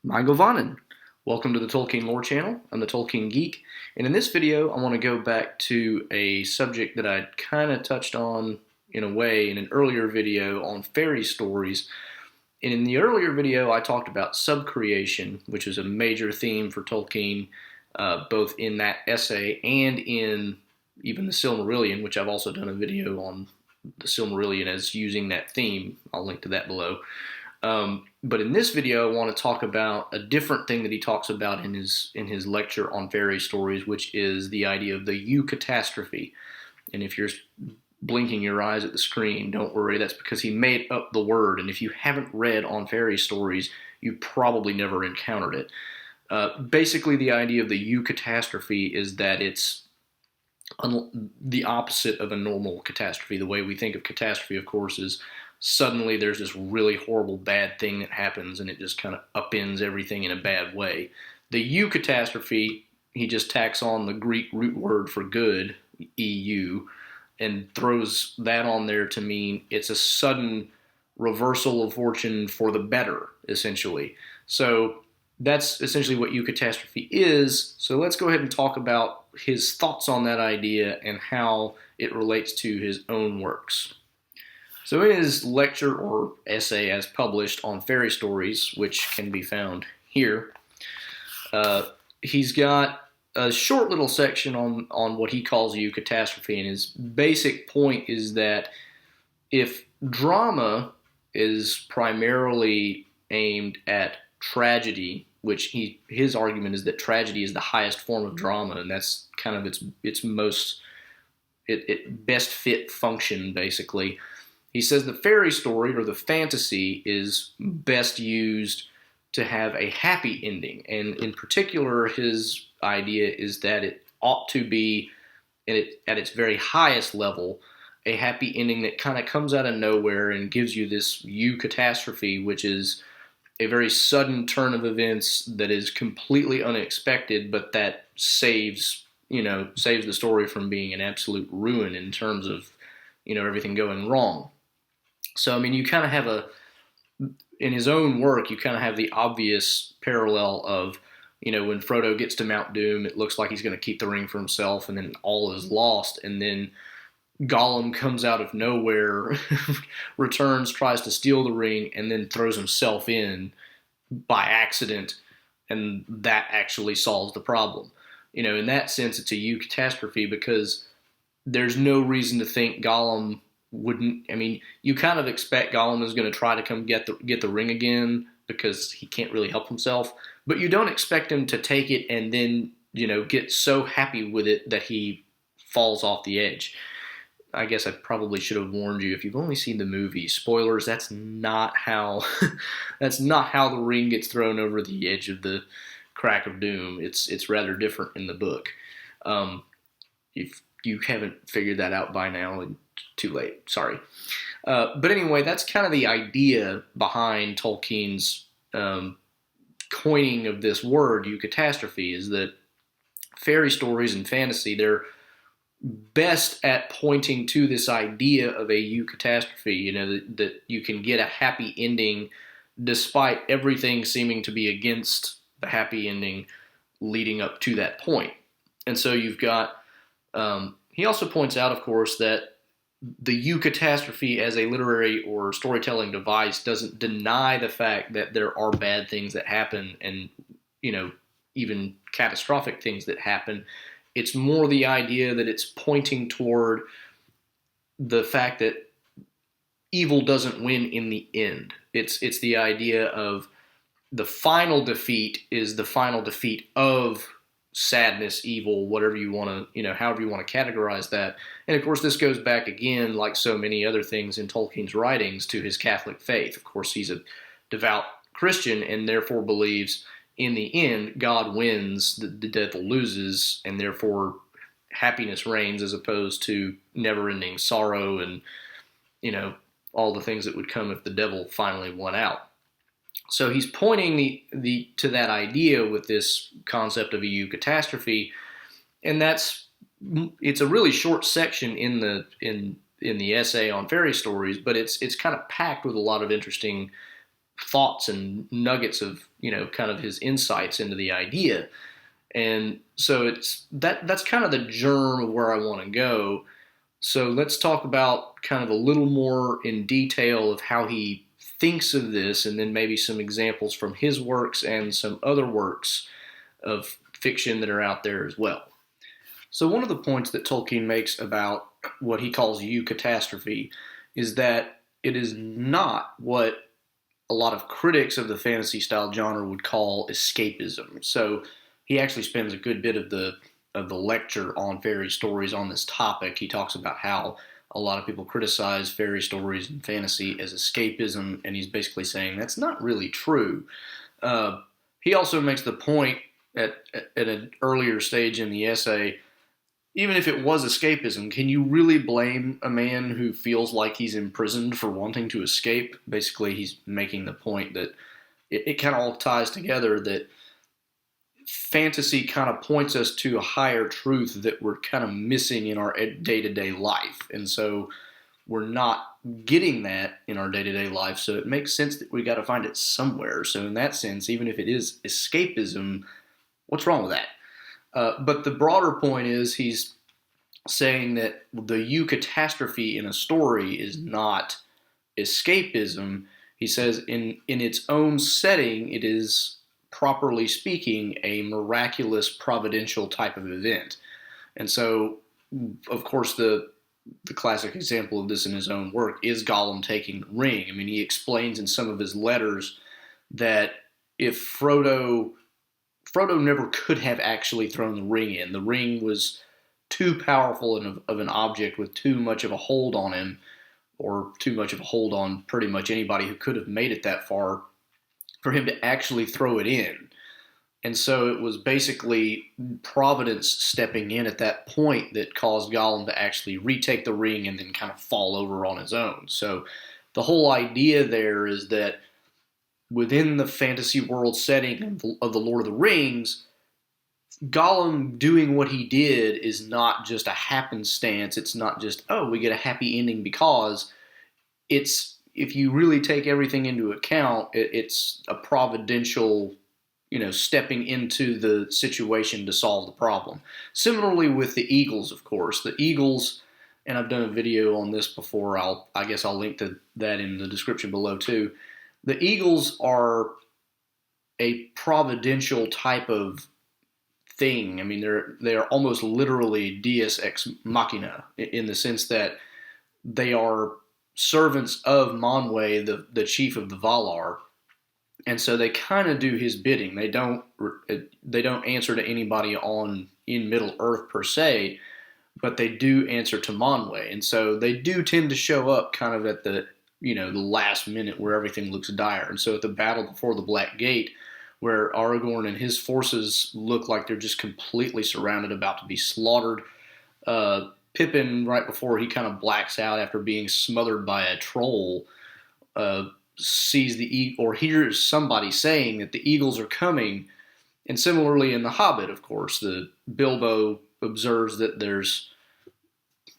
Govanen. Welcome to the Tolkien Lore Channel. I'm the Tolkien Geek, and in this video I want to go back to a subject that I kind of touched on in a way in an earlier video on fairy stories. And in the earlier video I talked about subcreation, which is a major theme for Tolkien, both in that essay and in even the Silmarillion, which I've also done a video on the Silmarillion as using that theme. I'll link to that below. But in this video, I want to talk about a different thing that he talks about in his lecture on fairy stories, which is the idea of the Eucatastrophe. And if you're blinking your eyes at the screen, don't worry, that's because he made up the word. And if you haven't read on fairy stories, you probably never encountered it. Basically, the idea of the Eucatastrophe is that it's the opposite of a normal catastrophe. The way we think of catastrophe, of course, is suddenly there's this really horrible bad thing that happens and it just kind of upends everything in a bad way. The Eucatastrophe, he just tacks on the Greek root word for good, EU, and throws that on there to mean it's a sudden reversal of fortune for the better, essentially. So that's essentially what Eucatastrophe is. So let's go ahead and talk about his thoughts on that idea and how it relates to his own works. So in his lecture or essay as published on fairy stories, which can be found here, he's got a short little section on what he calls a Eucatastrophe, and his basic point is that if drama is primarily aimed at tragedy, which his argument is that tragedy is the highest form of drama, and that's kind of its most best fit function, basically. He says the fairy story, or the fantasy, is best used to have a happy ending. And in particular, his idea is that it ought to be, at its very highest level, a happy ending that kind of comes out of nowhere and gives you this Eucatastrophe, which is a very sudden turn of events that is completely unexpected, but that saves the story from being an absolute ruin in terms of, everything going wrong. So, I mean, you kind of have in his own work, you kind of have the obvious parallel of, when Frodo gets to Mount Doom, it looks like he's going to keep the ring for himself, and then all is lost, and then Gollum comes out of nowhere, returns, tries to steal the ring, and then throws himself in by accident, and that actually solves the problem. In that sense, it's a Eucatastrophe because there's no reason to think Gollum wouldn't. I mean, you kind of expect Gollum is going to try to come get the ring again because he can't really help himself, but you don't expect him to take it and then, get so happy with it that he falls off the edge. I guess I probably should have warned you, if you've only seen the movie, spoilers, that's not how the ring gets thrown over the edge of the crack of doom. It's rather different in the book. If you haven't figured that out by now, too late, sorry. But anyway, that's kind of the idea behind Tolkien's coining of this word, Eucatastrophe, is that fairy stories and fantasy, they're best at pointing to this idea of a Eucatastrophe, that you can get a happy ending despite everything seeming to be against the happy ending leading up to that point. And so you've got, he also points out, of course, that the Eucatastrophe as a literary or storytelling device doesn't deny the fact that there are bad things that happen and, even catastrophic things that happen. It's more the idea that it's pointing toward the fact that evil doesn't win in the end. It's the idea of the final defeat is the final defeat of sadness, evil, whatever you want to, however you want to categorize that. And of course, this goes back again, like so many other things in Tolkien's writings, to his Catholic faith. Of course, he's a devout Christian and therefore believes in the end, God wins, the devil loses, and therefore happiness reigns as opposed to never-ending sorrow and, all the things that would come if the devil finally won out. So he's pointing to that idea with this concept of a Eucatastrophe, and it's a really short section in the essay on fairy stories, but it's kind of packed with a lot of interesting thoughts and nuggets of, kind of his insights into the idea. And so that's kind of the germ of where I want to go. So let's talk about kind of a little more in detail of how he thinks of this, and then maybe some examples from his works and some other works of fiction that are out there as well. So one of the points that Tolkien makes about what he calls Eucatastrophe is that it is not what a lot of critics of the fantasy style genre would call escapism. So he actually spends a good bit of the lecture on fairy stories on this topic. He talks about how a lot of people criticize fairy stories and fantasy as escapism, and he's basically saying that's not really true. He also makes the point at an earlier stage in the essay, even if it was escapism, can you really blame a man who feels like he's imprisoned for wanting to escape? Basically, he's making the point that it kind of all ties together, that fantasy kind of points us to a higher truth that we're kind of missing in our day-to-day life. And so we're not getting that in our day-to-day life, so it makes sense that we got to find it somewhere. So in that sense, even if it is escapism, what's wrong with that? But the broader point is he's saying that the Eucatastrophe in a story is not escapism. He says in its own setting, it is, properly speaking, a miraculous providential type of event. And so, of course, the classic example of this in his own work is Gollum taking the ring. I mean, he explains in some of his letters that if Frodo never could have actually thrown the ring in. The ring was too powerful of an object with too much of a hold on him, or too much of a hold on pretty much anybody who could have made it that far, for him to actually throw it in. And so it was basically Providence stepping in at that point that caused Gollum to actually retake the ring and then kind of fall over on his own. So the whole idea there is that within the fantasy world setting of the Lord of the Rings, Gollum doing what he did is not just a happenstance. It's not just, oh, we get a happy ending because. It's, if you really take everything into account, it's a providential, stepping into the situation to solve the problem. Similarly with the Eagles, of course. The Eagles, and I've done a video on this before, I guess I'll link to that in the description below too. The Eagles are a providential type of thing. I mean, they are almost literally deus ex machina, in the sense that they are servants of Manwë, the chief of the Valar, and so they kind of do his bidding. They don't answer to anybody in Middle Earth per se, but they do answer to Manwë, and so they do tend to show up kind of at the last minute where everything looks dire. And so at the battle before the Black Gate, where Aragorn and his forces look like they're just completely surrounded, about to be slaughtered, Pippin, right before he kind of blacks out after being smothered by a troll, sees or hears somebody saying that the eagles are coming. And similarly in The Hobbit, of course, the Bilbo observes that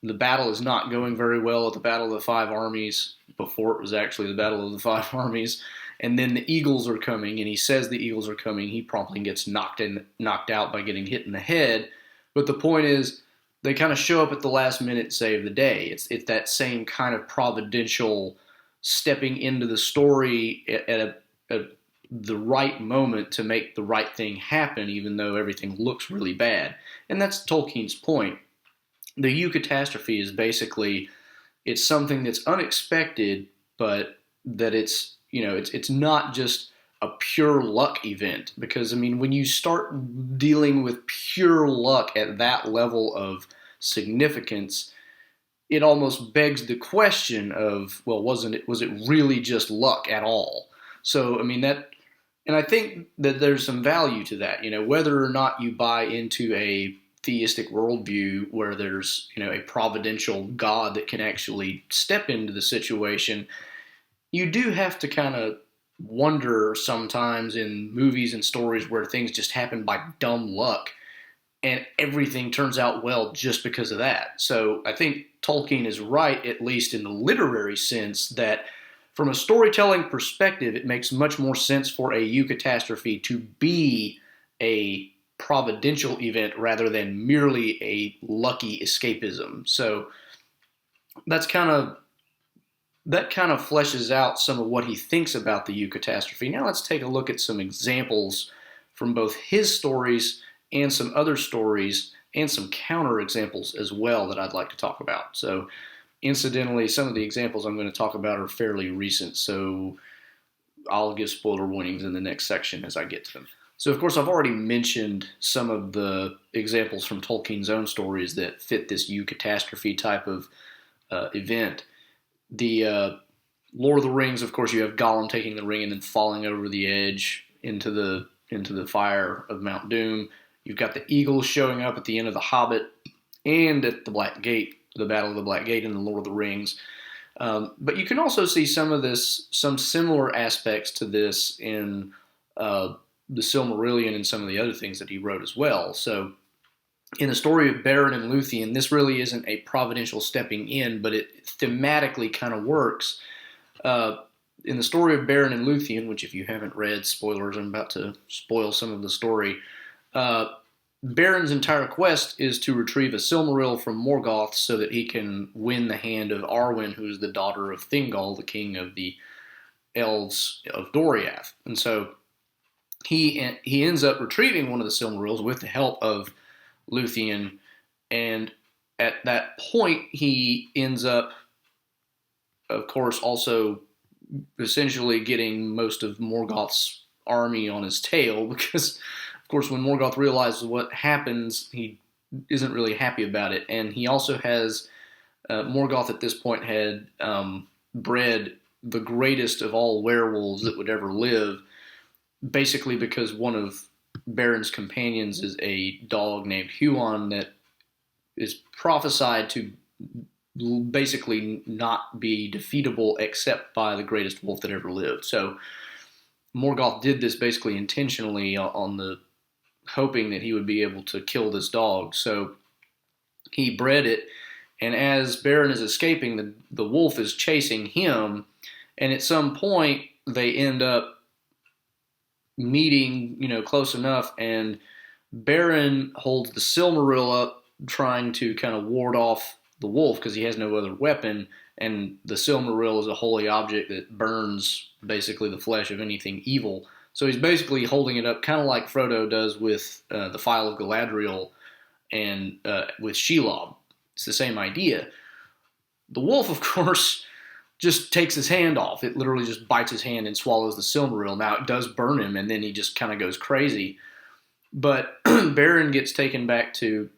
the battle is not going very well at the Battle of the Five Armies, before it was actually the Battle of the Five Armies. And then the eagles are coming, and he says the eagles are coming. He promptly gets knocked out by getting hit in the head. But the point is, they kind of show up at the last minute and save the day. It's that same kind of providential stepping into the story at the right moment to make the right thing happen, even though everything looks really bad. And that's Tolkien's point. The Eucatastrophe is basically, it's something that's unexpected, but that it's not just a pure luck event. Because, I mean, when you start dealing with pure luck at that level of significance, it almost begs the question of, well, was it really just luck at all? So, I mean, and I think that there's some value to that, whether or not you buy into a theistic worldview where there's, a providential God that can actually step into the situation. You do have to kind of wonder sometimes in movies and stories where things just happen by dumb luck and everything turns out well just because of that. So I think Tolkien is right, at least in the literary sense, that from a storytelling perspective, it makes much more sense for a Eucatastrophe to be a providential event rather than merely a lucky escapism. So that kind of fleshes out some of what he thinks about the Eucatastrophe. Now let's take a look at some examples from both his stories and some other stories and some counter examples as well that I'd like to talk about. So incidentally, some of the examples I'm going to talk about are fairly recent, so I'll give spoiler warnings in the next section as I get to them. So, of course, I've already mentioned some of the examples from Tolkien's own stories that fit this Eucatastrophe type of event. The Lord of the Rings, of course, you have Gollum taking the ring and then falling over the edge into the fire of Mount Doom. You've got the eagles showing up at the end of The Hobbit and at the Black Gate, the Battle of the Black Gate in the Lord of the Rings. But you can also see some similar aspects to this in the Silmarillion and some of the other things that he wrote as well. So in the story of Beren and Luthien, this really isn't a providential stepping in, but it thematically kind of works. In the story of Beren and Luthien, which if you haven't read, spoilers, I'm about to spoil some of the story, Beren's entire quest is to retrieve a Silmaril from Morgoth so that he can win the hand of Arwen, who is the daughter of Thingol, the king of the elves of Doriath. And so he ends up retrieving one of the Silmarils with the help of Luthien, and at that point he ends up, of course, also essentially getting most of Morgoth's army on his tail, because of course when Morgoth realizes what happens, he isn't really happy about it. And he also has Morgoth at this point had bred the greatest of all werewolves that would ever live, basically because one of Beren's companions is a dog named Huon that is prophesied to basically not be defeatable except by the greatest wolf that ever lived. So Morgoth did this basically intentionally on the hoping that he would be able to kill this dog. So he bred it, and as Beren is escaping, the wolf is chasing him, and at some point they end up meeting, close enough, and Beren holds the Silmaril up, trying to kind of ward off the wolf because he has no other weapon, and the Silmaril is a holy object that burns basically the flesh of anything evil. So he's basically holding it up, kind of like Frodo does with the Phial of Galadriel and with Shelob. It's the same idea. The wolf, of course, just takes his hand off. It literally just bites his hand and swallows the Silmaril. Now, it does burn him, and then he just kind of goes crazy. But Beren gets taken back to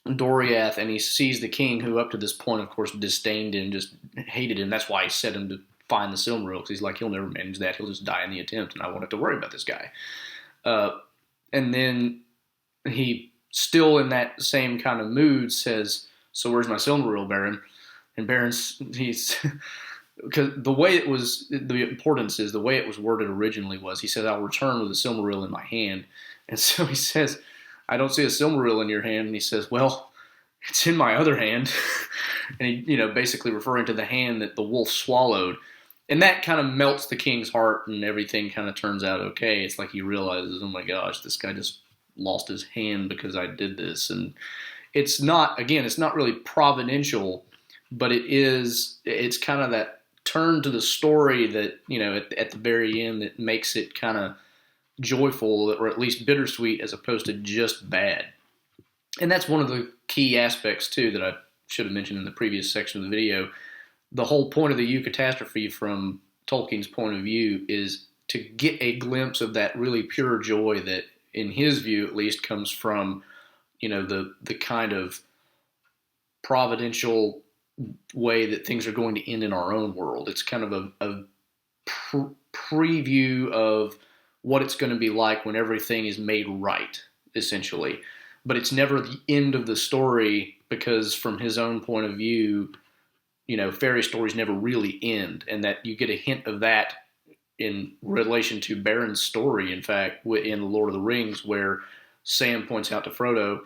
Doriath, and he sees the king, who up to this point, of course, disdained him, just hated him. That's why he set him to find the Silmaril, because he's like, he'll never manage that. He'll just die in the attempt, and I won't have to worry about this guy. And then he, still in that same kind of mood, says, "So where's my Silmaril, Beren?" And he's... because the way it was, the importance is the way it was worded originally was, he said, "I'll return with a Silmaril in my hand." And so he says, "I don't see a Silmaril in your hand." And he says, "Well, it's in my other hand." And he, basically referring to the hand that the wolf swallowed. And that kind of melts the king's heart, and everything kind of turns out okay. It's like he realizes, oh my gosh, this guy just lost his hand because I did this. And it's not really providential, but it's kind of that turn to the story that, at the very end, that makes it kind of joyful, or at least bittersweet, as opposed to just bad. And that's one of the key aspects too that I should have mentioned in the previous section of the video. The whole point of the Eucatastrophe from Tolkien's point of view is to get a glimpse of that really pure joy that, in his view at least, comes from, the kind of providential way that things are going to end in our own world. It's kind of a preview of what it's going to be like when everything is made right, essentially. But it's never the end of the story, because from his own point of view, fairy stories never really end, and that you get a hint of that in relation to Beren's story, in fact, in The Lord of the Rings, where Sam points out to Frodo,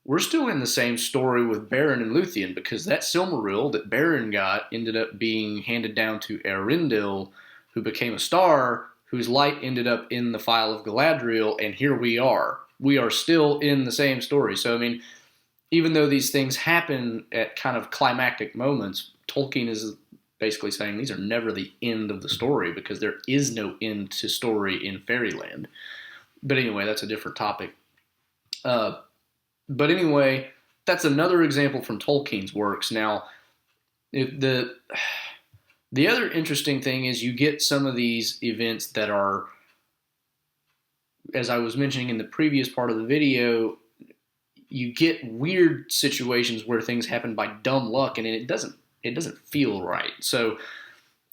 we're still in the same story with Beren and Luthien, because that Silmaril that Beren got ended up being handed down to Eärendil, who became a star, whose light ended up in the Phial of Galadriel, and here we are. We are still in the same story. So, I mean, even though these things happen at kind of climactic moments, Tolkien is basically saying these are never the end of the story, because there is no end to story in fairyland. But anyway, that's a different topic. But anyway, that's another example from Tolkien's works. Now, the other interesting thing is you get some of these events that are, as I was mentioning in the previous part of the video, you get weird situations where things happen by dumb luck, and it doesn't feel right. So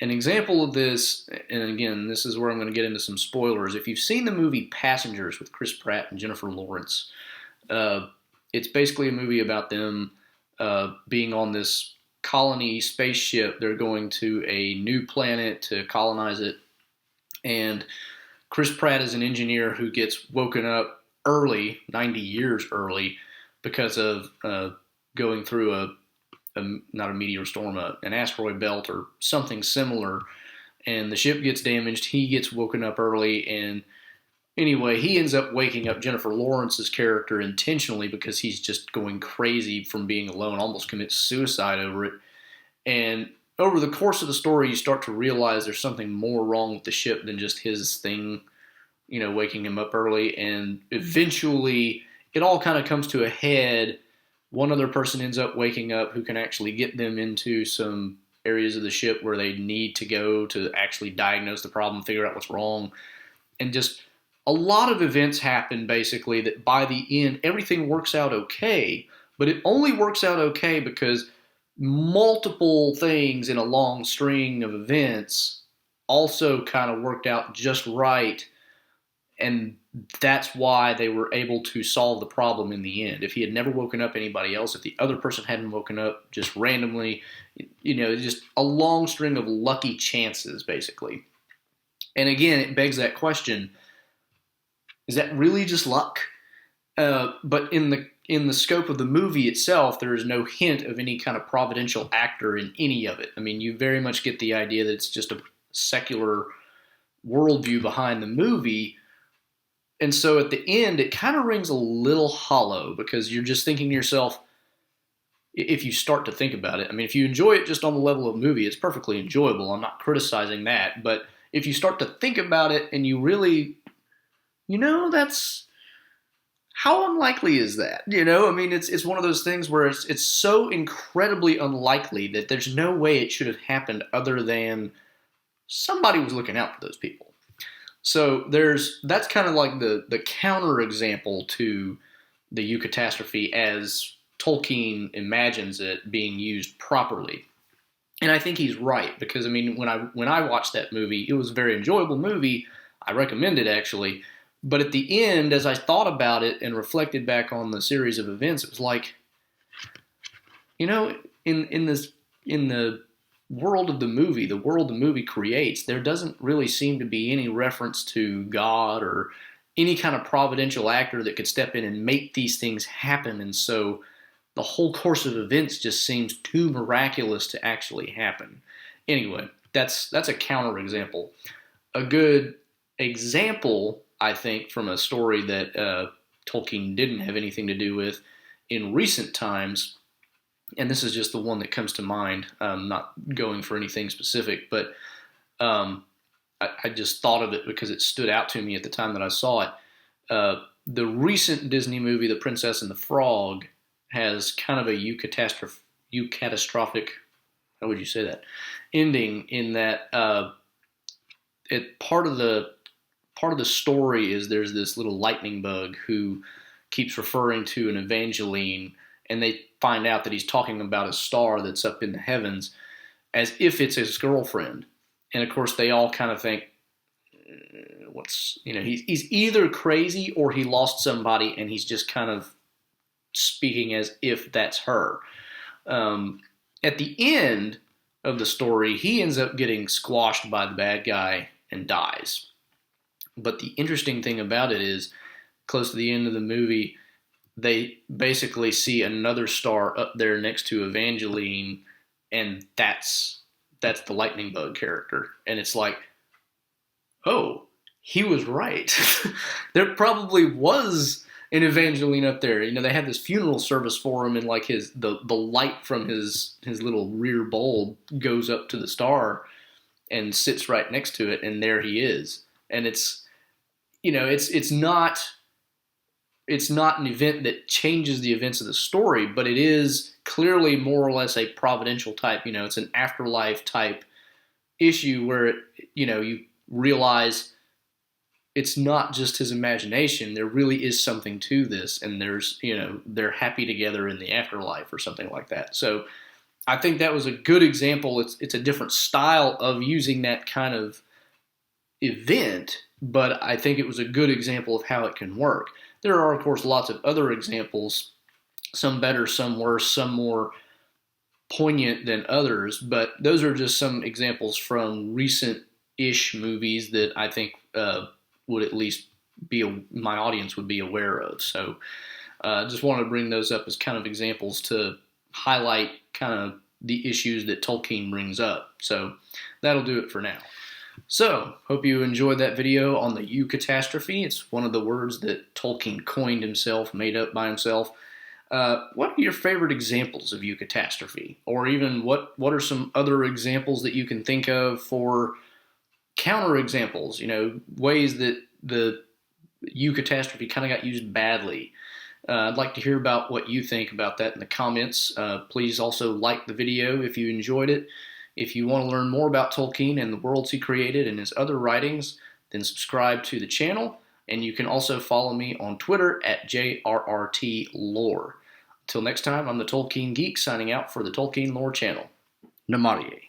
an example of this, and again, this is where I'm going to get into some spoilers. If you've seen the movie Passengers with Chris Pratt and Jennifer Lawrence, it's basically a movie about them being on this colony spaceship. They're going to a new planet to colonize it, and Chris Pratt is an engineer who gets woken up early, 90 years early, because of going through not a meteor storm, an asteroid belt or something similar, and the ship gets damaged. He gets woken up early, and anyway, he ends up waking up Jennifer Lawrence's character intentionally because he's just going crazy from being alone, almost commits suicide over it. And over the course of the story, you start to realize there's something more wrong with the ship than just his thing, waking him up early. And eventually, it all kind of comes to a head. One other person ends up waking up who can actually get them into some areas of the ship where they need to go to actually diagnose the problem, figure out what's wrong. And just a lot of events happen, basically, that by the end, everything works out okay. But it only works out okay because multiple things in a long string of events also kind of worked out just right. And that's why they were able to solve the problem in the end. If he had never woken up anybody else, if the other person hadn't woken up just randomly, just a long string of lucky chances, basically. And again, it begs that question, is that really just luck? But in the scope of the movie itself, there is no hint of any kind of providential actor in any of it. I mean, you very much get the idea that it's just a secular worldview behind the movie. And so at the end, it kind of rings a little hollow, because you're just thinking to yourself, if you start to think about it, I mean, if you enjoy it just on the level of movie, it's perfectly enjoyable. I'm not criticizing that. But if you start to think about it and you really, that's, how unlikely is that? I mean, it's one of those things where it's so incredibly unlikely that there's no way it should have happened other than somebody was looking out for those people. So that's kind of like the counter example to the Eucatastrophe as Tolkien imagines it being used properly. And I think he's right, because I mean, when I watched that movie, it was a very enjoyable movie. I recommend it, actually. But at the end, as I thought about it and reflected back on the series of events, it was like, in the world of the movie, the world the movie creates, there doesn't really seem to be any reference to God or any kind of providential actor that could step in and make these things happen. And so the whole course of events just seems too miraculous to actually happen. Anyway, that's a counterexample. A good example, I think, from a story that Tolkien didn't have anything to do with in recent times, and this is just the one that comes to mind. I'm not going for anything specific, but I just thought of it because it stood out to me at the time that I saw it. The recent Disney movie, The Princess and the Frog, has kind of a eucatastrophic, how would you say that, ending, in that part of the story is there's this little lightning bug who keeps referring to an Evangeline, and they find out that he's talking about a star that's up in the heavens as if it's his girlfriend. And of course, they all kind of think, he's either crazy or he lost somebody and he's just kind of speaking as if that's her. At the end of the story, he ends up getting squashed by the bad guy and dies. But the interesting thing about it is, close to the end of the movie, they basically see another star up there next to Evangeline, and that's the lightning bug character. And it's like, oh, he was right. There probably was an Evangeline up there. You know, they had this funeral service for him, and like the light from his little rear bulb goes up to the star and sits right next to it, and there he is. And it's, you know, it's not an event that changes the events of the story, but it is clearly more or less a providential type. You know, it's an afterlife type issue where, you know, you realize it's not just his imagination. There really is something to this, and there's, you know, they're happy together in the afterlife or something like that. So I think that was a good example. It's a different style of using that kind of event, but I think it was a good example of how it can work. There are, of course, lots of other examples, some better, some worse, some more poignant than others, but those are just some examples from recent-ish movies that I think would at least my audience would be aware of. So just wanted to bring those up as kind of examples to highlight kind of the issues that Tolkien brings up. So that'll do it for now. So, hope you enjoyed that video on the Eucatastrophe. It's one of the words that Tolkien coined himself, made up by himself. What are your favorite examples of Eucatastrophe? Or even what are some other examples that you can think of for counterexamples? You know, ways that the Eucatastrophe kind of got used badly. I'd like to hear about what you think about that in the comments. Please also like the video if you enjoyed it. If you want to learn more about Tolkien and the worlds he created and his other writings, then subscribe to the channel, and you can also follow me on Twitter at JRRTLore. Until next time, I'm the Tolkien Geek signing out for the Tolkien Lore channel. Namarie.